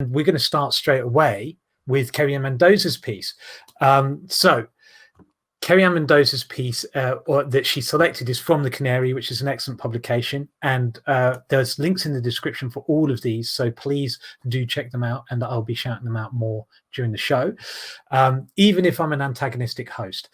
we're going to start straight away with Kerry-Anne Mendoza's piece. So Kerry-Anne Mendoza's piece that she selected is from the Canary, which is an excellent publication. And there's links in the description for all of these. So please do check them out. And I'll be shouting them out more during the show, even if I'm an antagonistic host.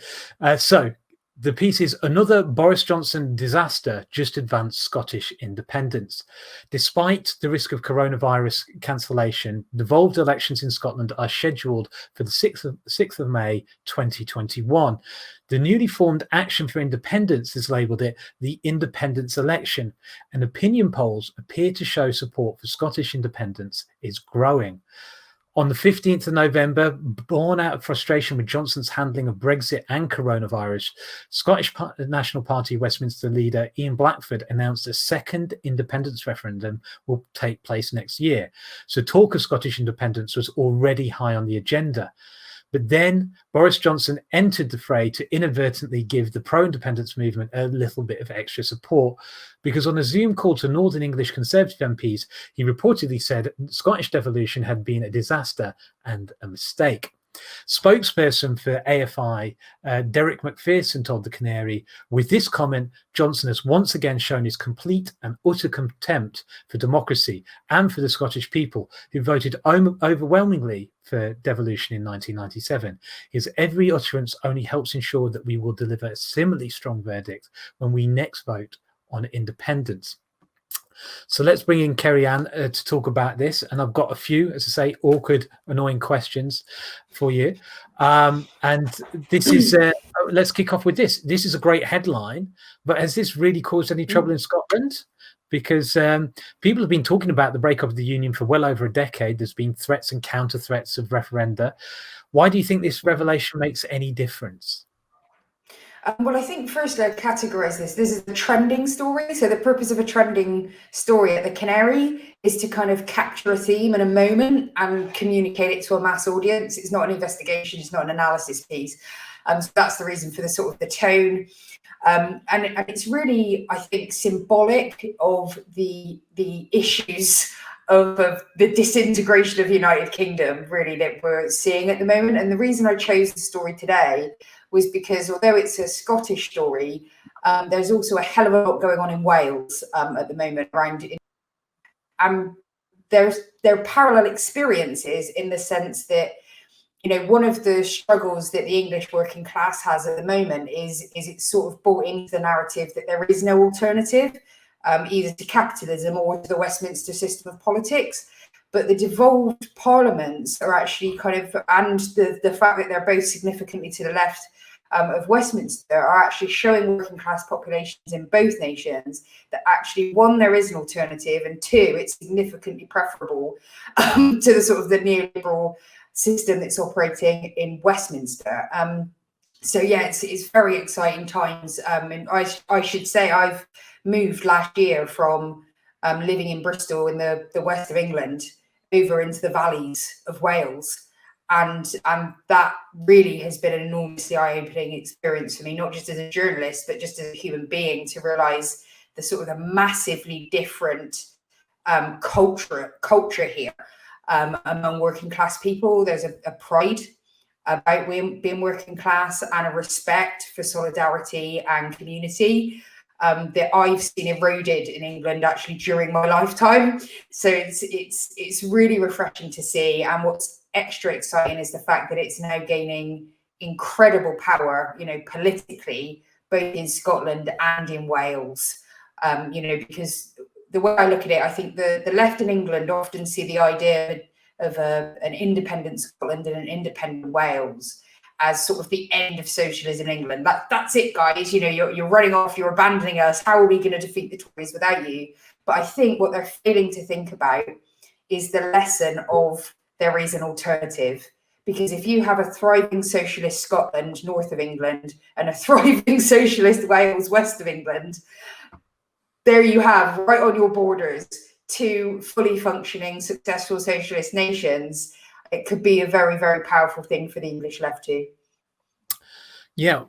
So the piece is Another Boris Johnson Disaster Just Advanced Scottish Independence. Despite the risk of coronavirus cancellation, devolved elections in Scotland are scheduled for the 6th of May 2021. The newly formed Action for Independence has labelled it the Independence Election, and opinion polls appear to show support for Scottish independence is growing. On the 15th of November, born out of frustration with Johnson's handling of Brexit and coronavirus, Scottish National Party Westminster leader Ian Blackford announced a second independence referendum will take place next year. So talk of Scottish independence was already high on the agenda. But then Boris Johnson entered the fray to inadvertently give the pro-independence movement a little bit of extra support, because on a Zoom call to Northern English Conservative MPs, he reportedly said Scottish devolution had been a disaster and a mistake. Spokesperson for AFI, Derek McPherson, told the Canary, with this comment, Johnson has once again shown his complete and utter contempt for democracy and for the Scottish people, who voted overwhelmingly for devolution in 1997. His every utterance only helps ensure that we will deliver a similarly strong verdict when we next vote on independence. So let's bring in Kerry-Anne to talk about this. And I've got a few, as I say, awkward, annoying questions for you. And this is, let's kick off with this. This is a great headline, but has this really caused any trouble in Scotland? Because people have been talking about the breakup of the union for well over a decade. There's been threats and counter threats of referenda. Why do you think this revelation makes any difference? Well, I think first I'd categorise this. This is a trending story. So the purpose of a trending story at the Canary is to kind of capture a theme and a moment and communicate it to a mass audience. It's not an investigation. It's not an analysis piece. So that's the reason for the sort of the tone. And it's really, I think, symbolic of the issues of the disintegration of the United Kingdom, really, that we're seeing at the moment. And the reason I chose the story today was because although it's a Scottish story, there's also a hell of a lot going on in Wales at the moment around. There are parallel experiences in the sense that, you know, one of the struggles that the English working class has at the moment is it's sort of bought into the narrative that there is no alternative, either to capitalism or to the Westminster system of politics. But the devolved parliaments are actually kind of, and the fact that they're both significantly to the left of Westminster, are actually showing working class populations in both nations that actually, one, there is an alternative, and two, it's significantly preferable to the sort of the neoliberal system that's operating in Westminster. So yeah, it's very exciting times. And I should say I've moved last year from living in Bristol in the west of England over into the valleys of Wales. And that really has been an enormously eye-opening experience for me, not just as a journalist, but just as a human being, to realise the sort of a massively different culture here among working class people. There's a pride about being working class and a respect for solidarity and community that I've seen eroded in England actually during my lifetime. So it's really refreshing to see. And what's extra exciting is the fact that it's now gaining incredible power, you know, politically, both in Scotland and in Wales. You know, because the way I look at it, I think the left in England often see the idea of an independent Scotland and an independent Wales as sort of the end of socialism in England. That's it, guys. You know, you're running off, you're abandoning us. How are we going to defeat the Tories without you? But I think what they're failing to think about is the lesson of there is an alternative. Because if you have a thriving socialist Scotland, north of England, and a thriving socialist Wales, west of England, there you have, right on your borders, two fully functioning, successful socialist nations. It could be a very, very powerful thing for the English left too. Yeah,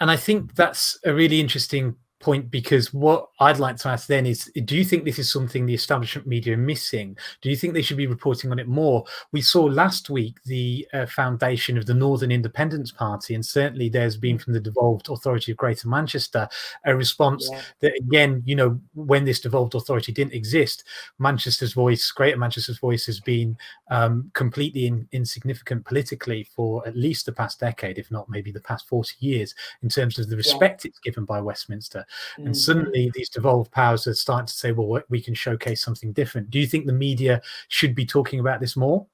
and I think that's a really interesting point, because what I'd like to ask then is, do you think this is something the establishment media are missing? Do you think they should be reporting on it more? We saw last week the foundation of the Northern Independence Party, and certainly there's been from the Devolved Authority of Greater Manchester a response that, again, you know, when this devolved authority didn't exist, Greater Manchester's voice has been completely insignificant politically for at least the past decade, if not maybe the past 40 years, in terms of the respect it's given by Westminster. And suddenly these devolved powers are starting to say, well, we can showcase something different. Do you think the media should be talking about this more?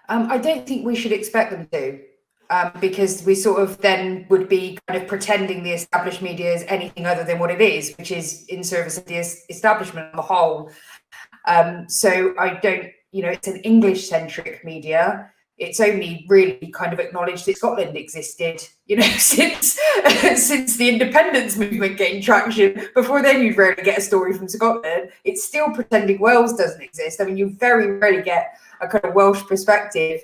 I don't think we should expect them to, because we sort of then would be kind of pretending the established media is anything other than what it is, which is in service of the establishment on the whole. So I don't, you know, it's an English-centric media. It's only really kind of acknowledged that Scotland existed, you know, since the independence movement gained traction. Before then, you'd rarely get a story from Scotland. It's still pretending Wales doesn't exist. I mean, you very rarely get a kind of Welsh perspective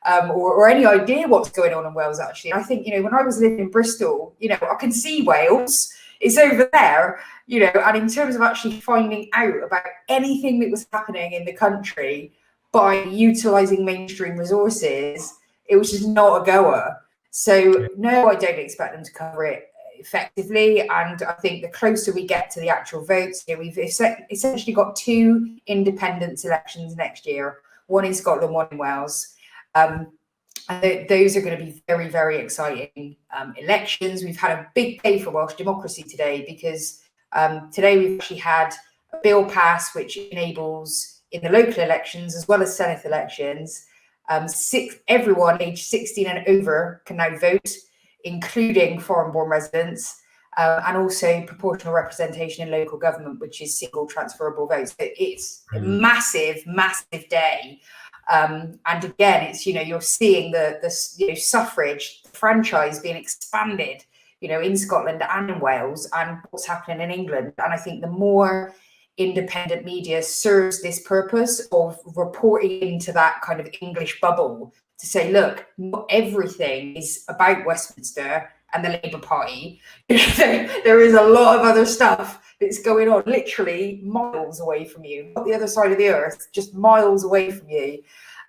or any idea what's going on in Wales, actually. I think, you know, when I was living in Bristol, you know, I can see Wales. It's over there, you know, and in terms of actually finding out about anything that was happening in the country by utilising mainstream resources, it was just not a goer. So no, I don't expect them to cover it effectively. And I think the closer we get to the actual votes, you know, we've essentially got 2 independence elections next year, one in Scotland, one in Wales. And those are going to be very, very exciting elections. We've had a big day for Welsh democracy today, because today we've actually had a bill pass which enables, in the local elections as well as Senate elections, everyone aged 16 and over can now vote, including foreign-born residents, and also proportional representation in local government, which is single transferable votes. It's a massive, massive day. And again, it's, you know, you're seeing the you know, suffrage franchise being expanded, you know, in Scotland and in Wales, and what's happening in England. And I think the more independent media serves this purpose of reporting into that kind of English bubble to say, look, not everything is about Westminster and the Labour Party. There is a lot of other stuff that's going on literally miles away from you, not the other side of the earth, just miles away from you,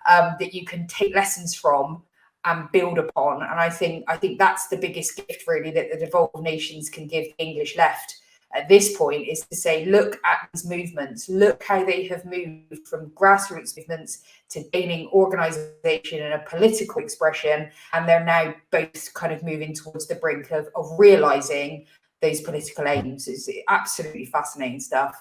that you can take lessons from and build upon. And I think that's the biggest gift, really, that the devolved nations can give the English left at this point, is to say, look at these movements, look how they have moved from grassroots movements to gaining organisation and a political expression, and they're now both kind of moving towards the brink of realising those political aims. It's absolutely fascinating stuff.